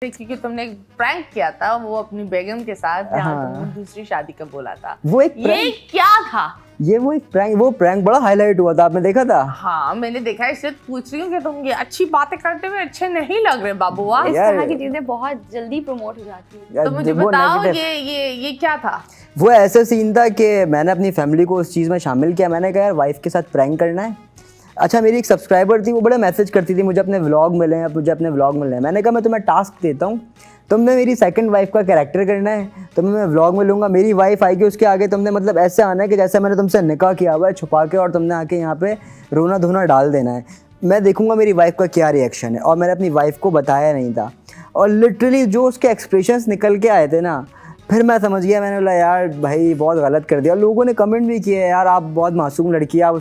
क्योंकि तुमने एक प्रैंक किया था वो अपनी बेगम के साथ जहाँ तुमने दूसरी शादी का बोला था। वो एक ये क्या था? वो एक प्रैंक बड़ा हाईलाइट हुआ था, आपने देखा था? हाँ मैंने देखा है, इसलिए पूछ रही हूँ कि तुम ये अच्छी बातें करते हुए अच्छे नहीं लग रहे बाबूआ। इस तरह की चीजें बहुत जल्दी प्रमोट हो जाती हैं। तो मुझे बताओ ये क्या था? वो ऐसा सीन था कि मैंने अपनी फैमिली को उस चीज़ में शामिल किया। मैंने कहा यार वाइफ के साथ प्रैंक करना है। अच्छा, मेरी एक सब्सक्राइबर थी, वो बड़ा मैसेज करती थी मुझे अपने व्लॉग मिले हैं, मुझे अपने व्लॉग मिले हैं। मैंने कहा मैं तुम्हें टास्क देता हूँ, तुमने मेरी सेकंड वाइफ का कैरेक्टर करना है, तुम्हें मैं व्लॉग में लूँगा, मेरी वाइफ आएगी, उसके आगे तुमने मतलब ऐसे आना है कि जैसे मैंने तुमसे निकाह किया हुआ है छुपा के, और तुमने आके यहाँ पे रोना धोना डाल देना है। मैं देखूंगा मेरी वाइफ का क्या रिएक्शन है। और मैंने अपनी वाइफ को बताया नहीं था, और लिटरली जो उसके एक्सप्रेशंस निकल के आए थे ना, फिर मैं समझ गया। मैंने बोला यार भाई बहुत गलत कर दिया। लोगों ने कमेंट भी किए यार आप बहुत मासूम लड़की है, आप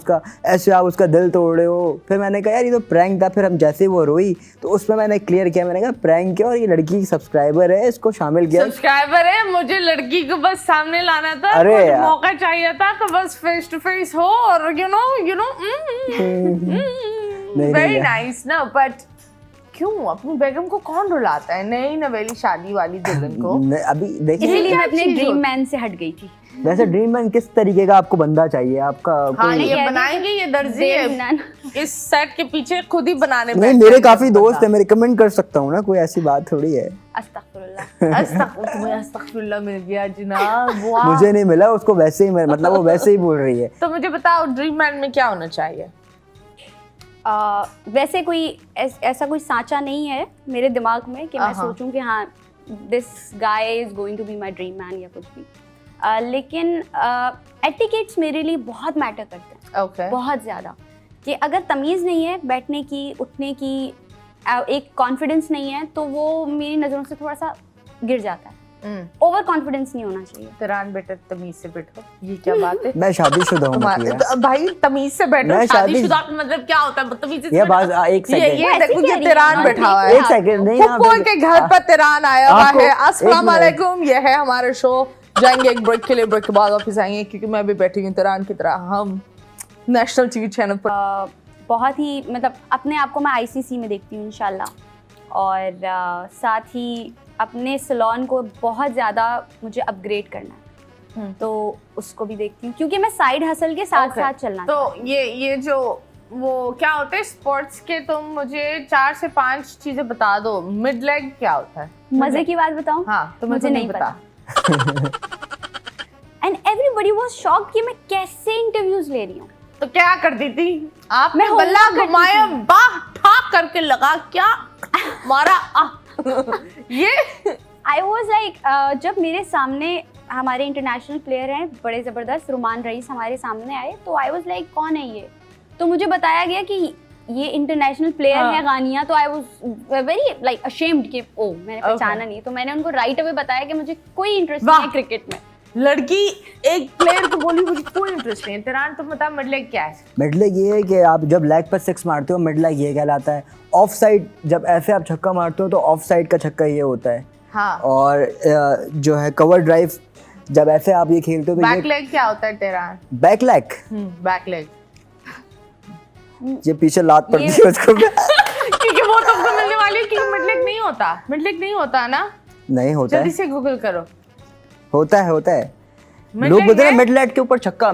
उसका दिल तोड़ रहे हो। फिर मैंने कहा यार ये तो प्रैंक था। फिर हम जैसे वो रोई तो उसमें मैंने क्लियर किया, मैंने कहा प्रैंक है और ये लड़की की सब्सक्राइबर है, इसको शामिल किया। सब्सक्राइबर है, मुझे लड़की को बस सामने लाना था, अरे मौका चाहिए था तो बस फेस टू फेस हो और यू नो वेरी नाइस ना। बट क्यों अपनी बेगम को कौन रुलाता है नई नवेली शादी वाली दुल्हन को? अभी देखिए, इसीलिए मैं अपने ड्रीम मैन से हट गई थी। वैसे ड्रीम मैन किस तरीके का आपको बंदा चाहिए? आपका हाँ, ये बनाएंगे, ये दर्जी है, इस सेट के पीछे खुद ही बनाने नहीं, मेरे काफी दोस्त है, मैं रिकमेंड कर सकता हूँ ना, कोई ऐसी बात थोड़ी है। अस्तगफुरुल्लाह मिल गया जनाब। मुझे नहीं मिला, उसको वैसे ही मतलब वो वैसे ही बोल रही है। तो मुझे बताओ ड्रीम मैन में क्या होना चाहिए? वैसे कोई ऐसा कोई सांचा नहीं है मेरे दिमाग में कि मैं सोचूं कि हाँ this guy is going to be my dream man या कुछ भी। लेकिन एटिकेट्स मेरे लिए बहुत मैटर करते हैं। बहुत ज़्यादा। कि अगर तमीज़ नहीं है बैठने की, उठने की, एक कॉन्फिडेंस नहीं है, तो वो मेरी नज़रों से थोड़ा सा गिर जाता है। ओवर कॉन्फिडेंस नहीं होना चाहिए। तिरान बेटा तमीज से बैठो, ये क्या बात है? मैं शादीशुदा हूँ भाई, तमीज से बैठो। शादीशुदा मतलब क्या होता है? बदतमीजी से ये बात एक सेकंड, ये देखो ये तिरान बैठा हुआ है। एक सेकंड नहीं, फुप्पो के घर पर तिरान आया हुआ है। अस्सलाम वालेकुम, ये है हमारा शो। जाएंगे एक ब्रेक के लिए, ब्रेक के बाद वापस आएंगे क्योंकि मैं भी बैठी हूँ तिरान की तरह। हम नेशनल टीवी चैनल पर बहुत ही मतलब अपने आप को मैं आईसीसी में देखती हूँ इंशाल्लाह, और साथ ही अपने सैलून को बहुत ज़्यादा मुझे अपग्रेड करना है, तो उसको भी देखती हूँ क्योंकि मैं साइड हसल के साथ साथ चलना। तो ये जो वो क्या होते हैं स्पोर्ट्स के, तुम मुझे 4 से 5 चीजें बता दो। मिड लेग क्या होता है? मजे की बात बताऊं? हाँ, तो मुझे नहीं पता। एंड एवरीबॉडी वाज शॉक्ड कि मैं कैसे इंटरव्यूज ले रही हूँ। तो क्या करती थी आप? मैं बल्ला घुमाया, बाह ठाक करके लगा क्या मारा ये आई वॉज लाइक जब मेरे सामने हमारे इंटरनेशनल प्लेयर हैं बड़े ज़बरदस्त, रुमान रईस हमारे सामने आए, तो आई वॉज लाइक कौन है ये? तो मुझे बताया गया कि ये इंटरनेशनल प्लेयर है गानिया। तो I was very like ashamed कि ओ मैंने पहचाना नहीं। तो मैंने उनको राइट अवे बताया कि मुझे कोई इंटरेस्ट नहीं है क्रिकेट में। लड़की एक प्लेयर को बोली मुझे कोई इंटरेस्ट नहीं है। तिरान तुम बता मिड लेग क्या है? मिड लेग ये है कि आप जब लेग पर 6 मारते हो, मिड लेग ये कहलाता है। ऑफ साइड जब ऐसे आप छक्का मारते हो तो ऑफ साइड का छक्का ये होता है। हाँ। और जो है कवर ड्राइव जब ऐसे आप ये खेलते हो तो बैक लेग क्या होता है तिरान? बैक लेग, बैक लेग ये पीछे लात पड़ती है उसको क्योंकि वो तुमको मिलने वाली है कि मिड लेग नहीं होता। मिड लेग नहीं होता ना? नहीं होता है, जल्दी से गूगल करो। होता है। लोग बोलते हैं मिड लेग के ऊपर छक्का,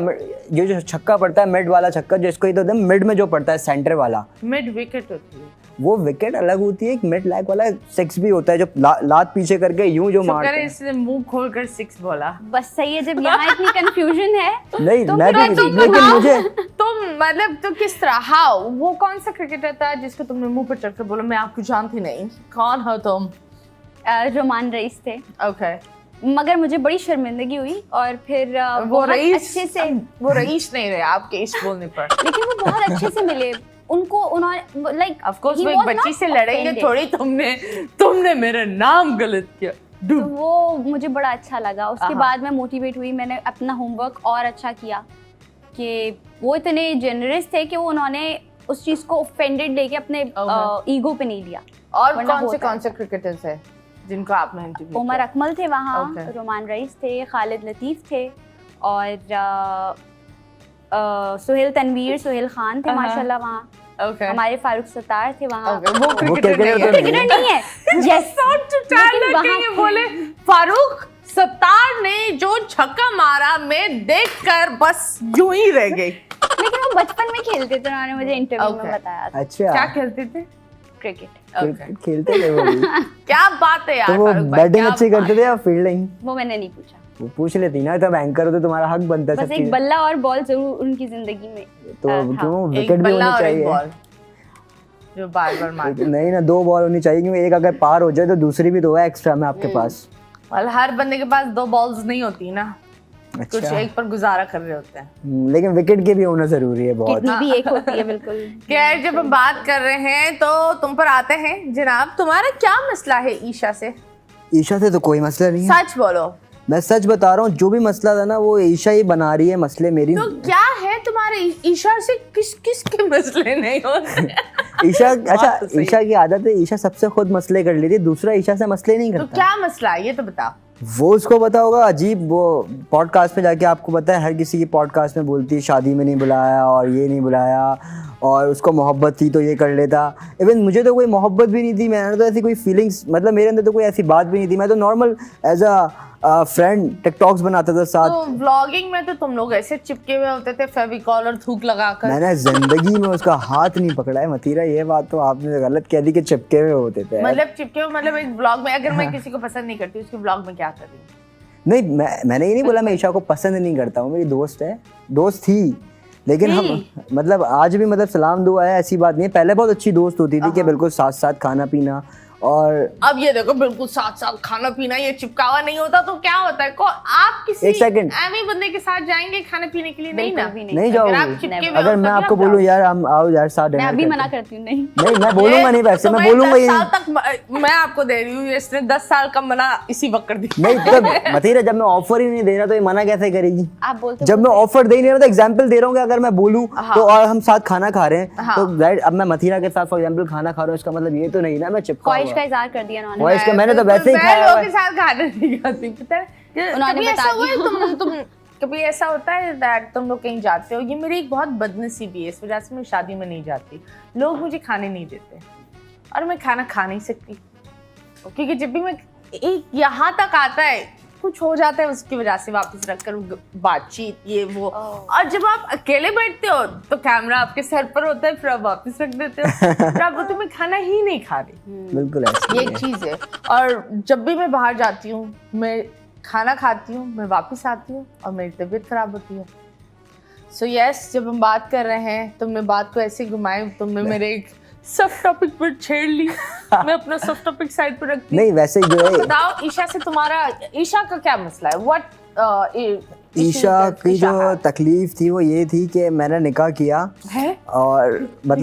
जो छक्का पड़ता है मिड वाला छक्का, जिसको ही तो मिड में जो पड़ता है सेंटर वाला मिड विकेट होती है। वो विकेट अलग होती है। एक मिड लेग वाला 6 भी होता है जो लात पीछे करके यूं जो मारते हैं। इसने मुंह खोलकर 6 बोला। बस सही है। जब यहाँ इतनी कंफ्यूजन है नहीं तो मैं भी, लेकिन मुझे तुम मतलब तो किस तरह, हाउ, वो कौन सा क्रिकेटर था जिसको तुमने मुंह पर चढ़कर बोला मैं आपको जानती नहीं, कौन हो तुम? रुमान रईस थे। ओके। मगर मुझे बड़ी शर्मिंदगी हुई और फिर वो रईस अच्छे से, वो रईस नहीं रहे आपके इस बोलने पर, लेकिन वो बहुत अच्छे से मिले उनको। उन्होंने लाइक ऑफ कोर्स वो एक बच्ची से लड़ेंगे थोड़ी। तुमने मेरा नाम गलत किया। तो वो मुझे बड़ा अच्छा लगा। उसके बाद मैं मोटिवेट हुई, मैंने अपना होमवर्क और अच्छा किया कि वो इतने जेनरस थे कि वो उन्होंने उस चीज को ऑफेंडेड लेके अपने ईगो पे नहीं लिया। और कौन से क्रिकेटर्स है जिनको आपने इंटरव्यू किया? उमर अकमल थे वहाँ, रुमान रईस थे, खालिद लतीफ़ थे, और सुहेल तनवीर, सुहेल खान थे माशाल्लाह वहाँ। Okay. हमारे फारूक सत्तार थे वहाँ। Okay, वो क्रिकेटर क्रिकेटर नहीं तो है। क्रिकेटर नहीं है, यस, लेकिन वहाँ ये बोले फारूक सत्तार ने जो छक्का मारा मैं देखकर बस यूं ही रह गई। लेकिन वो बचपन में खेलते थे, उन्होंने मुझे इंटरव्यू में Okay. बताया था। अच्छा क्या खेलते थे? क्रिकेट। क्रिकेट खेलते थे वो भी। क्या बात है यार तो वो फारूक भाई, बैटिंग क्या अच्छी बात करते थे या फील्डिंग? वो मैंने नहीं पूछा, वो पूछ लेती ना, तब एंकर हो तो तुम्हारा हक बनता है बस सब एक चीज़। बल्ला और बॉल जरूर उनकी जिंदगी में तो था। क्यों एक विकेट भी बल्ला होनी और एक चाहिए। बॉल जो बार-बार मारते। नहीं ना, 2 बॉल होनी चाहिए, क्योंकि एक अगर पार हो जाए तो दूसरी भी तो है एक्स्ट्रा में आपके पास। और हर बंदे के पास 2 बॉल्स नहीं होती ना, कुछ अच्छा। एक पर गुजारा कर रहे होते हैं। लेकिन विकेट के भी होना जरूरी है बहुत। किडनी भी एक होती है, बिल्कुल। खैर जब हम बात कर रहे हैं तो तुम पर आते हैं जनाब, तुम्हारा क्या मसला है ईशा से? ईशा से तो कोई मसला नहीं है, सच बोलो। मैं सच बता रहा हूँ, जो भी मसला था ना वो ईशा ही बना रही है मसले मेरी। तो क्या है तुम्हारे ईशा से किस के मसले नहीं होते? ईशा अच्छा, तो सही। ईशा की आदत है, ईशा सबसे खुद मसले कर लेती है, दूसरा ईशा से मसले नहीं तो करता। क्या मसला है ये तो बताओ। वो उसको पता होगा, अजीब वो पॉडकास्ट पे जाके आपको पता है हर किसी की पॉडकास्ट में बोलती है शादी में नहीं बुलाया और ये नहीं बुलाया, और उसको मोहब्बत थी तो ये कर लेता। इवन मुझे तो कोई मोहब्बत भी नहीं थी, मैंने तो ऐसी कोई फीलिंग्स, मतलब मेरे अंदर तो कोई ऐसी बात भी नहीं थी, मैं तो normal as a friend TikToks बनाता था साथ। तो व्लॉगिंग में तो तुम लोग ऐसे चिपके हुए होते थे फेविकॉल और थूक लगाकर। मैंने जिंदगी में उसका हाथ नहीं पकड़ा है मतीरा, ये बात तो आपने गलत कह दी कि चिपके हुए होते थे। मतलब चिपके हुए मतलब एक ब्लॉग में अगर मैं किसी को पसंद नहीं करती उसके ब्लॉग में क्या कर रही हूँ? नहीं, मैंने ये नहीं बोला मैं ईशा को पसंद नहीं करता हूँ, मेरी दोस्त है, दोस्त थी, लेकिन हम मतलब आज भी मतलब सलाम दुआ है, ऐसी बात नहीं है। पहले बहुत अच्छी दोस्त होती थी कि बिल्कुल साथ साथ खाना पीना, और अब ये देखो बिल्कुल साथ साथ खाना पीना, ये चिपकावा नहीं होता तो क्या होता है? आप किसी एक सेकंड। एमी बंदे के साथ जाएंगे खाने पीने के लिए? नहीं ना, बिल्कुल भी नहीं। नहीं अगर आप जाओगे। चिपके हुए अगर हो, मैं तभी आपको आप बोलूँ जाओ। यार हम आओ यार साथ मैं डिनर अभी करते मना हैं। करती हूँ, नहीं। नहीं, मैं बोलूंगा नहीं वैसे, मैं तुम्हें बोलूंगा 10 ये साल तक मैं आपको दे रही हूँ, इसने 10 साल का मना इसी वक्त कर दिया। नहीं। तब मतीरा जब मैं ऑफर ही नहीं दे रहा तो ये मना कैसे करेगी? आप बोलते जब मैं ऑफर दे ही नहीं रहा तो एग्जांपल दे रहा हूँ कि अगर मैं बोलूँ तो और हम साथ खाना खा रहे हैं तो राइट, अब मैं मतीरा के साथ फॉर एग्जांपल खाना खा रहा हूँ, इसका मतलब ये तो नहीं ना मैं चिपका ख्वाहिश हुआ। का इजहार कर दिया उन्होंने। ख्वाहिश का मैंने तो वैसे ही मैं खाया लोगों हुआ के है। साथ खाना नहीं खाती, पता है? उन्होंने कभी बता ऐसा हुआ है दिया। तुम कभी ऐसा होता है दैट तुम लोग कहीं जाते हो? ये मेरी एक बहुत बदनसीबी है, इस वजह से मैं शादी में नहीं जाती। लोग मुझे खाने नहीं देते और मैं खाना खा नहीं सकती, क्योंकि जब भी मैं एक यहाँ तक आता है कुछ हो जाता है, उसकी वजह से वापस रखकर बातचीत ये वो। और जब आप अकेले बैठते हो तो कैमरा आपके सर पर होता है, फिर आप वापस रख देते हो, फिर आप बोलते हो मैं खाना ही नहीं खा रही। बिल्कुल ऐसा ये एक चीज़ है। और जब भी मैं बाहर जाती हूँ, मैं खाना खाती हूँ, मैं वापस आती हूँ और मेरी तबीयत खराब होती है। सो यस, जब हम बात कर रहे हैं तुमने बात को ऐसे घुमाई, तुमने मेरे एक सॉफ्ट टॉपिक पर छेड़ ली। मैं अपना सॉफ्ट टॉपिक साइड पर रखती हूँ। नहीं, वैसे जो है बताओ ईशा से तुम्हारा, ईशा का क्या मसला है? व्हाट ईशा की जो तकलीफ थी वो ये थी कि मैंने निकाह किया है और मतलब